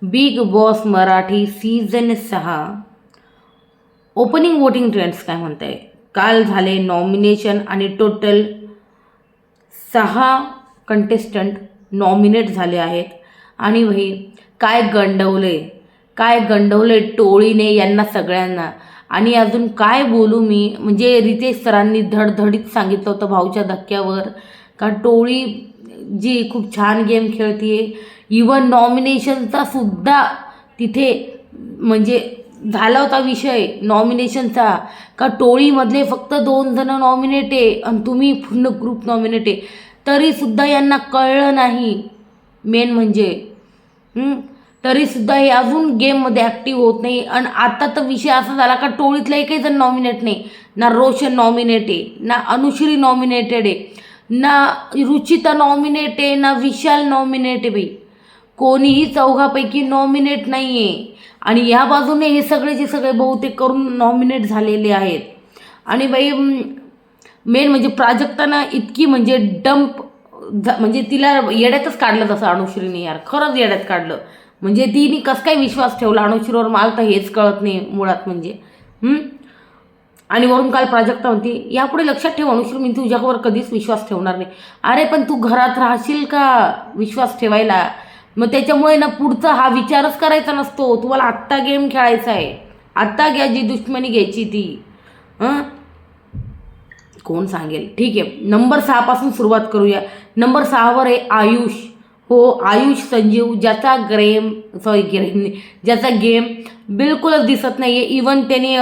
Big boss Marathi season 6 opening voting trends काय म्हणत आहे. काल झाले नॉमिनेशन आणि टोटल 6 कंटेस्टंट नॉमिनेट झाले आहेत. आणि भाई काय गंडवले टोळीने यांना सगळ्यांना. आणि अजून काय बोलू मी, म्हणजे रितेश सरांनी धडधडीत सांगितलं होतं भाऊच्या धक्क्यावर का टोळी जी खूप छान गेम खेळतीये. इवन नॉमिनेशनचा सुद्धा तिथे म्हणजे झाला होता विषय नॉमिनेशनचा का टोळीमधले फक्त 2 जण नॉमिनेट आहे आणि तुम्ही पूर्ण ग्रुप नॉमिनेट आहे. तरीसुद्धा यांना कळलं नाही मेन म्हणजे तरीसुद्धा हे अजून गेममध्ये ॲक्टिव्ह होत नाही. आणि आता तर विषय असा झाला का टोळीतला एकही जण नॉमिनेट नाही. ना रोशन नॉमिनेट आहे, ना अनुश्री नॉमिनेटेड आहे, ना रुचिता नॉमिनेट आहे, ना विशाल नॉमिनेट आहे. बाई कोणीही चौघापैकी नॉमिनेट नाही आहे. आणि या बाजूने हे सगळेचे सगळे बहुतेक करून नॉमिनेट झालेले आहेत. आणि बाई मेन म्हणजे प्राजक्ताना इतकी म्हणजे डंप म्हणजे तिला येड्यातच काढलं तसं अनुश्रीने. यार खरंच येड्यात काढलं. म्हणजे तिने कसं काय विश्वास ठेवला अनुश्रीवर मला तर हेच कळत नाही मुळात म्हणजे. आणि वरून काल प्राजक्ता म्हणते यापुढे लक्षात ठेव अनुश्री मी तुझ्यावर कधीच विश्वास ठेवणार नाही. अरे पण तू घरात राहशील का विश्वास ठेवायला. मग त्याच्यामुळे ना पुढचा हा विचारच करायचा नसतो. तुम्हाला आत्ता गेम खेळायचा आहे. आत्ता घ्या जी दुश्मनी घ्यायची ती. कोण सांगेल. ठीक आहे नंबर 6 पासून सुरुवात करूया. नंबर 6वर आहे आयुष. हो आयुष संजीव ज्याचा ज्याचा गेम बिलकुलच दिसत नाही आहे. इवन त्याने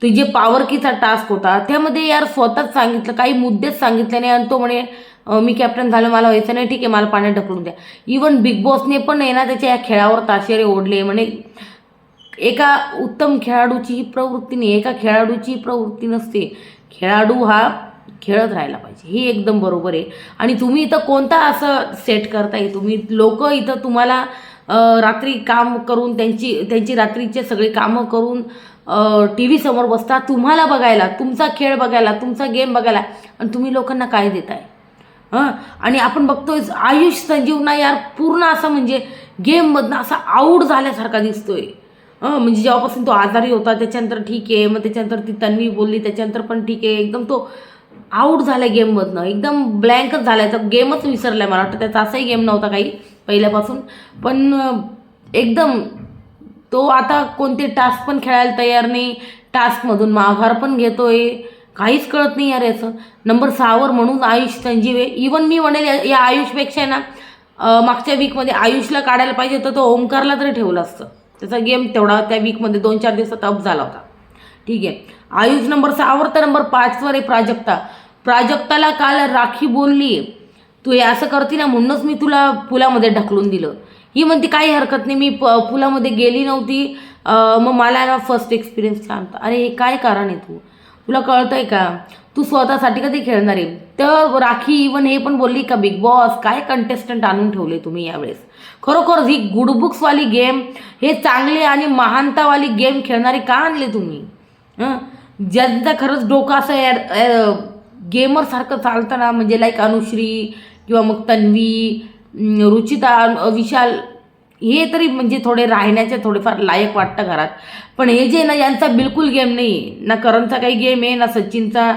तो जे पॉवर कीचा टास्क होता त्यामध्ये यार स्वतःच सांगितलं काही मुद्देच सांगितले नाही. आणि तो म्हणे मी कॅप्टन झालं मला व्हायचं नाही ठीक आहे मला पाण्यात ढकलून द्या. इवन बिग बॉसने पण आहे ना त्याच्या या खेळावर ताशेरे ओढले. म्हणे एका उत्तम खेळाडूची ही प्रवृत्ती नाही, एका खेळाडूची प्रवृत्ती नसते. खेळाडू हा खेळत राहायला पाहिजे हे एकदम बरोबर आहे. आणि तुम्ही इथं कोणता असं सेट करताय. तुम्ही लोक इथं तुम्हाला रात्री काम करून त्यांची रात्रीचे सगळे कामं करून टी व्ही समोर बसता तुम्हाला बघायला, तुमचा खेळ बघायला, तुमचा गेम बघायला. आणि तुम्ही लोकांना काय देताय. आणि आपण बघतोय आयुष संजीवना यार पूर्ण असं म्हणजे गेममधनं असा आऊट झाल्यासारखा दिसतोय. म्हणजे जेव्हापासून तो आजारी होता त्याच्यानंतर ठीक आहे. मग त्याच्यानंतर ती तन्वी बोलली त्याच्यानंतर पण ठीक आहे. एकदम तो आऊट झाला गेममधनं, एकदम ब्लँकच झाला आहे. तर गेमच विसरला आहे मला वाटतं. त्याचा असाही गेम नव्हता काही पहिल्यापासून. पण एकदम तो आता कोणते टास्क पण खेळायला तयार नाही. टास्कमधून माघार पण घेतोय. काहीच कळत नाही यार याचं. नंबर 6वर म्हणून आयुष संजीव आहे. इवन मी म्हणेल या आयुषपेक्षा ना मागच्या वीकमध्ये आयुषला काढायला पाहिजे होतं. तो ओंकारला तरी ठेवलं असतं. त्याचा गेम तेवढा त्या वीकमध्ये 2-4 दिवसात अप झाला होता. ठीक आहे आयुष नंबर 6वर. तर नंबर 5वर आहे प्राजक्ताला काल राखी बोलली तू हे असं करते ना म्हणूनच मी तुला पुलामध्ये ढकलून दिलं. ही म्हणते काही हरकत नाही मी पुलामध्ये गेली नव्हती मग मला ना फर्स्ट एक्सपिरियन्स छान होता. अरे हे काय कारण आहे तुला कळतं आहे का. तू स्वतःसाठी कधी खेळणार आहे. तर राखी इवन हे पण बोलली का बिग बॉस काय कंटेस्टंट आणून ठेवले तुम्ही यावेळेस. खरोखर ही गुडबुक्सवाली गेम हे चांगले आणि महानतावाली गेम खेळणारे का आणले तुम्ही. ज्यांचा खरंच डोकं असं यार गेमरसारखं चालतं ना म्हणजे लाईक अनुश्री किंवा मग तन्वी, रुचिता, विशाल हे तरी म्हणजे थोडे राहण्याचे थोडेफार लायक वाटतं घरात. पण हे जे ना यांचा बिलकुल गेम नाही. ना करणचा काही गेम आहे ना सचिनचा.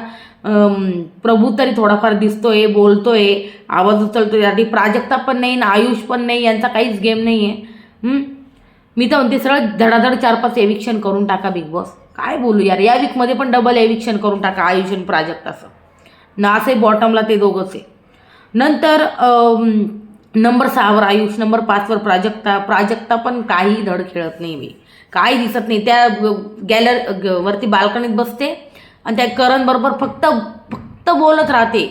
प्रभू तरी थोडाफार दिसतोय बोलतोय आवाज उचलतोय. यासाठी प्राजक्ता पण नाही ना आयुष पण नाही. यांचा काहीच गेम नाही आहे. मी तर म्हणते सरळ धडाधड 4-5 एविक्शन करून टाका बिग बॉस. काय बोलू यार या वीकमध्ये पण डबल एविक्शन करून टाका आयुष आणि प्राजक्ताचं ना. असे बॉटमला ते दोघंच आहे. नंतर नंबर 6वर आयुष, नंबर 5वर प्राजक्ता पण काही धड खेळत नाही. मी काही दिसत नाही. त्या वरती बाल्कनीत बसते आणि त्या करण बरोबर फक्त बोलत राहते.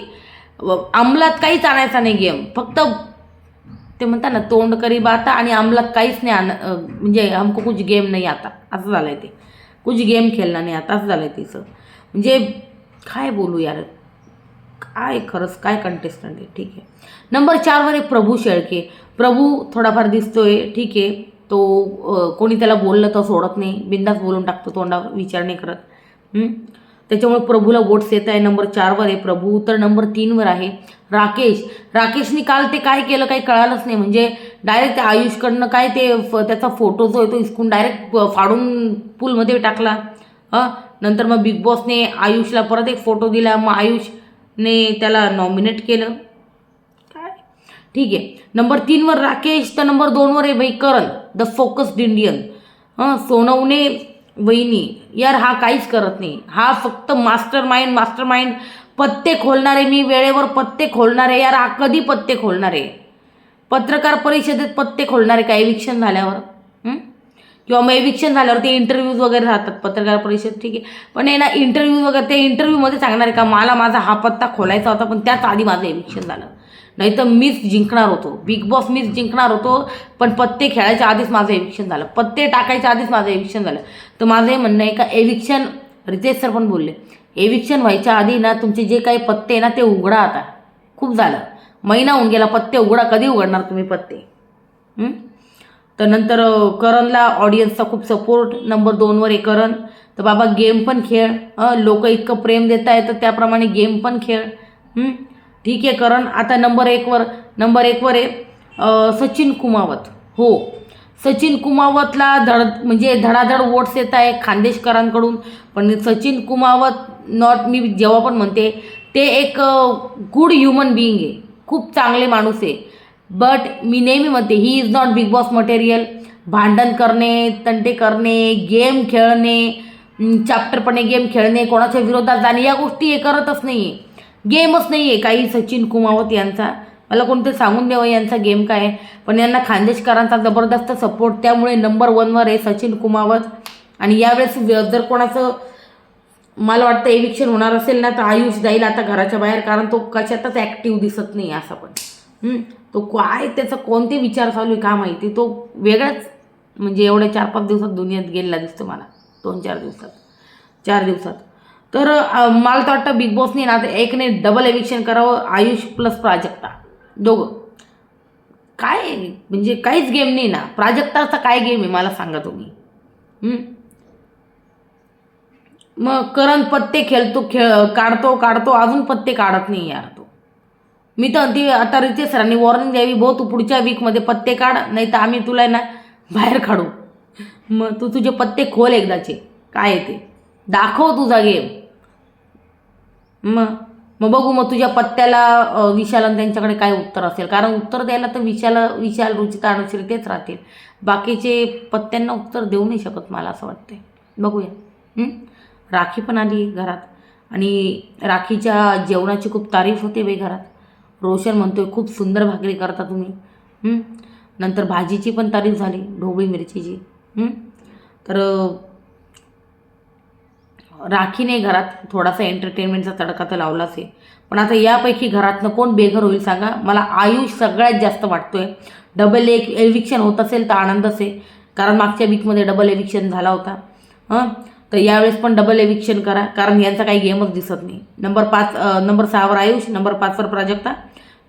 अंमलात काहीच आणायचा नाही गेम. फक्त ते म्हणतात ना तोंड करी बाता आणि अंमलात काहीच नाही म्हणजे हमको कुछ गेम नाही आता असं झालं आहे. ते कुछ गेम खेळला नाही आता असं झालं आहे तिचं. म्हणजे काय बोलू यार काय खरंच काय कंटेस्टंट आहे. ठीक आहे नंबर 4वर आहे प्रभू शेळके. प्रभू थोडाफार दिसतोय ठीक आहे. तो कोणी त्याला बोललं तर सोडत नाही. बिंदास बोलून टाकतो तोंडावर विचार नाही करत. त्याच्यामुळे प्रभूला वोट्स येत आहे. नंबर 4वर आहे प्रभू. तर नंबर 3वर आहे राकेश. राकेशनी काल ते काय केलं काही कळालंच नाही. म्हणजे डायरेक्ट आयुषकडनं काय ते त्याचा फोटो जो आहे तो इस्कून डायरेक्ट फाडून पूलमध्ये टाकला. नंतर मग बिग बॉसने आयुषला परत एक फोटो दिला. मग आयुषने त्याला नॉमिनेट केलं. काय ठीक आहे. नंबर 3वर राकेश. तर नंबर 2वर आहे भाई करण द फोकस्ड इंडियन. सोनवणे वहिनी यार हा काहीच करत नाही. हा फक्त मास्टर माइंड पत्ते खोलणारे. मी वेळेवर पत्ते खोलणारे यार. हा कधी पत्ते खोलणारे? पत्रकार परिषदेत पत्ते खोलणारे का एविक्शन झाल्यावर? किंवा मग एविक्शन झाल्यावर ते इंटरव्ह्यूज वगैरे राहतात पत्रकार परिषद, ठीक आहे. पण हे ना इंटरव्ह्यू वगैरे ते इंटरव्ह्यूमध्ये सांगणार आहे का मला माझा हा पत्ता खोलायचा होता पण त्याच आधी माझं एविक्शन झालं, नाही तर मीच जिंकणार होतो, बिग बॉस मीच जिंकणार होतो, पण पत्ते खेळायच्या आधीच माझं एविक्शन झालं, पत्ते टाकायच्या आधीच माझं एविक्शन झालं. तर माझं हे म्हणणं आहे का एविक्शन, रितेश सर पण बोलले, एविक्शन व्हायच्या आधी ना तुमचे जे काही पत्ते ना ते उघडा. आता खूप झालं, महिना होऊन गेला, पत्ते उघडा. कधी उघडणार तुम्ही पत्ते? तर नंतर करणला ऑडियन्सचा खूप सपोर्ट. नंबर 2वर आहे करण. तर बाबा गेम पण खेळ, लोक इतकं प्रेम देत आहेत तर त्याप्रमाणे गेम पण खेळ. ठीक आहे करण. आता नंबर 1वर आहे सचिन कुमावत. हो, सचिन कुमावतला म्हणजे धडाधड वोट्स येत आहे खानदेशकरांकडून. पण सचिन कुमावत मी जेव्हा पण म्हणते ते एक गुड ह्युमन बिईंग आहे, खूप चांगले माणूस आहे. बट मी नेहमी म्हणते he is not big boss material. भांडण करणे, तंटे करणे, गेम खेळणे, चॅप्टरपणे गेम खेळणे, कोणाच्या विरोधात जाणे, या गोष्टी हे करतच नाही आहे. गेमच नाही आहे काही सचिन कुमावत यांचा. मला कोणते सांगून द्यावं यांचा गेम काय आहे. पण यांना खानदेशकरांचा जबरदस्त सपोर्ट, त्यामुळे नंबर 1वर आहे सचिन कुमावत. आणि यावेळेस जर कोणाचं मला वाटतं एविक्शन होणार असेल ना तर आयुष जाईल आता घराच्या बाहेर, कारण तो कशातच ॲक्टिव्ह दिसत नाही. असा पण तो काय त्याचा कोणते विचार चालू आहे का माहिती, तो वेगळाच म्हणजे एवढ्या 4-5 दिवसात दुनियेत गेलेला दिसतो मला, 2-4 दिवसात, 4 दिवसात. तर मला तर वाटतं बिग बॉसने ना एकने डबल एविक्शन करावं, आयुष प्लस प्राजक्ता दोघं. काय म्हणजे काहीच गेम नाही ना, प्राजक्ताचा काय गेम आहे मला सांगा तुम्ही. मग करण पत्ते काढतो अजून पत्ते काढत नाही यार तो. मी तर ती आता रितेश सरांनी वॉर्निंग द्यावी, भाऊ तू पुढच्या वीकमध्ये पत्ते काढ, नाही तर आम्ही तुला ना बाहेर काढू. मग तू तुझे पत्ते खोल एकदाचे, काय आहे ते दाखव तुझा गेम. मग बघू मग तुझ्या पत्त्याला विशाल आणि त्यांच्याकडे काय उत्तर असेल, कारण उत्तर द्यायला तर विशाल रुचिता अनुश्री तेच राहतील, बाकीचे पत्त्यांना उत्तर देऊ नाही शकत मला असं वाटते. बघूया. राखी पण आली घरात आणि राखीच्या जेवणाची खूप तारीफ होते बाई घरात. रोशन म्हणतोय खूप सुंदर भाकरी करता तुम्ही. नंतर भाजीची पण तारीफ झाली, ढोबळी मिरचीची. तर राखीने घरात थोडासा एंटरटेनमेंटचा तडका तर लावलाच आहे. पण आता यापैकी घरातनं कोण बेघर होईल सांगा? मला आयुष सगळ्यात जास्त वाटतोय. डबल एविक्शन होत असेल तर आनंदच आहे, कारण मागच्या वीकमध्ये डबल एविक्शन झाला होता. तर यावेळेस पण डबल एविक्शन करा, कारण यांचा काही गेमच दिसत नाही. नंबर 6वर आयुष, नंबर 5वर प्राजक्ता,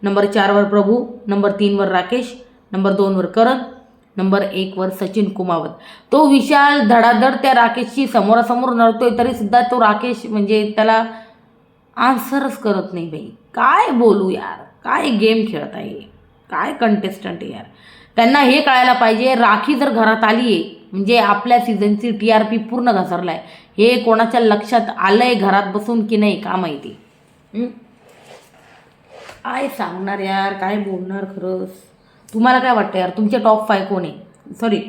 नंबर 4वर प्रभू, नंबर 3वर राकेश, नंबर 2वर करण, नंबर 1वर सचिन कुमावत. तो विशाल धडाधड त्या राकेशशी समोरासमोर नळतोय तरी सुद्धा तो राकेश म्हणजे त्याला आन्सरच करत नाही बाई. काय बोलू यार, काय गेम खेळत आहे, काय कंटेस्टंट आहे यार. त्यांना हे कळायला पाहिजे राखी जर घरात आली आहे म्हणजे आपल्या सीझनची TRP पूर्ण घसरला आहे. हे कोणाच्या लक्षात आलं आहे घरात बसून की नाही का माहिती. काय सांगणार यार, काय बोलणार खरंच. तुम्हाला काय वाटतं यार, तुमचे टॉप 5 कोण आहे? सॉरी,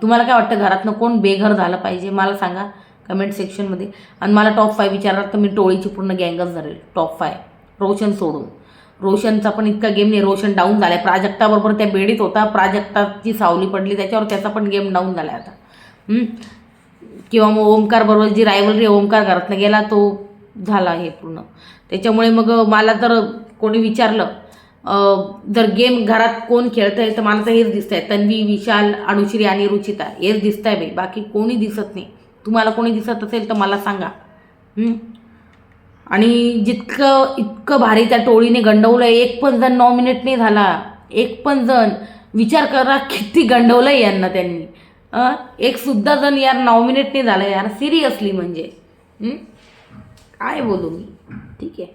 तुम्हाला काय वाटतं घरातनं कोण बेघर झालं पाहिजे मला सांगा कमेंट सेक्शनमध्ये. आणि मला टॉप 5 विचारणार तर मी टोळीची पूर्ण गँगच धरेल. टॉप 5 रोशन सोडून. रोशनचा पण इतका गेम नाही, रोशन डाऊन झाला आहे. प्राजक्ताबरोबर त्या बेडीत होता, प्राजक्ताची सावली पडली त्याच्यावर, त्याचा पण गेम डाऊन झाला आहे आता. किंवा मग ओमकार बरोबर जी रायवलरी ओमकार घरातनं गेला तो झाला आहे पूर्ण. त्याच्यामुळे मग मला तर कोणी विचारलं जर गेम घरात कोण खेळतं आहे तर मला तर हेच दिसत आहे, तन्वी, विशाल, अनुश्री आणि रुचिता हेच दिसत आहे बाई, बाकी कोणी दिसत नाही. तुम्हाला कोणी दिसत असेल तर मला सांगा. आणि इतकं भारी त्या टोळीने गंडवलं आहे, एक पण जण नॉमिनेट नाही झाला, एक पण जण. विचार करा किती गंडवलं आहे यांना त्यांनी. एक सुद्धा जण यार नॉमिनेट नाही झाला यार, सिरियसली म्हणजे. काय बोलू मी. ठीक आहे,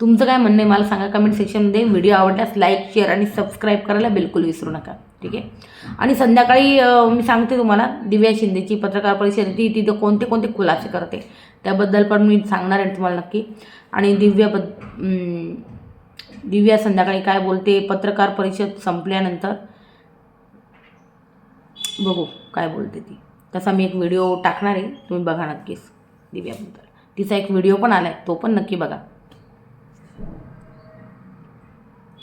तुमचं काय म्हणणं आहे मला सांगा कमेंट सेक्शनमध्ये. व्हिडिओ आवडल्यास लाईक, शेअर आणि सबस्क्राईब करायला बिलकुल विसरू नका. ठीक आहे. आणि संध्याकाळी मी सांगते तुम्हाला दिव्या शिंदेची पत्रकार परिषद ती तिथं कोणते कोणते खुलासे करते त्याबद्दल पण मी सांगणार आहे तुम्हाला नक्की. आणि दिव्या संध्याकाळी काय बोलते पत्रकार परिषद संपल्यानंतर बघू काय बोलते ती. तसा मी एक व्हिडिओ टाकणार आहे, तुम्ही बघा नक्कीच दिव्याबद्दल. तिचा एक व्हिडिओ पण आला आहे, तो पण नक्की बघा.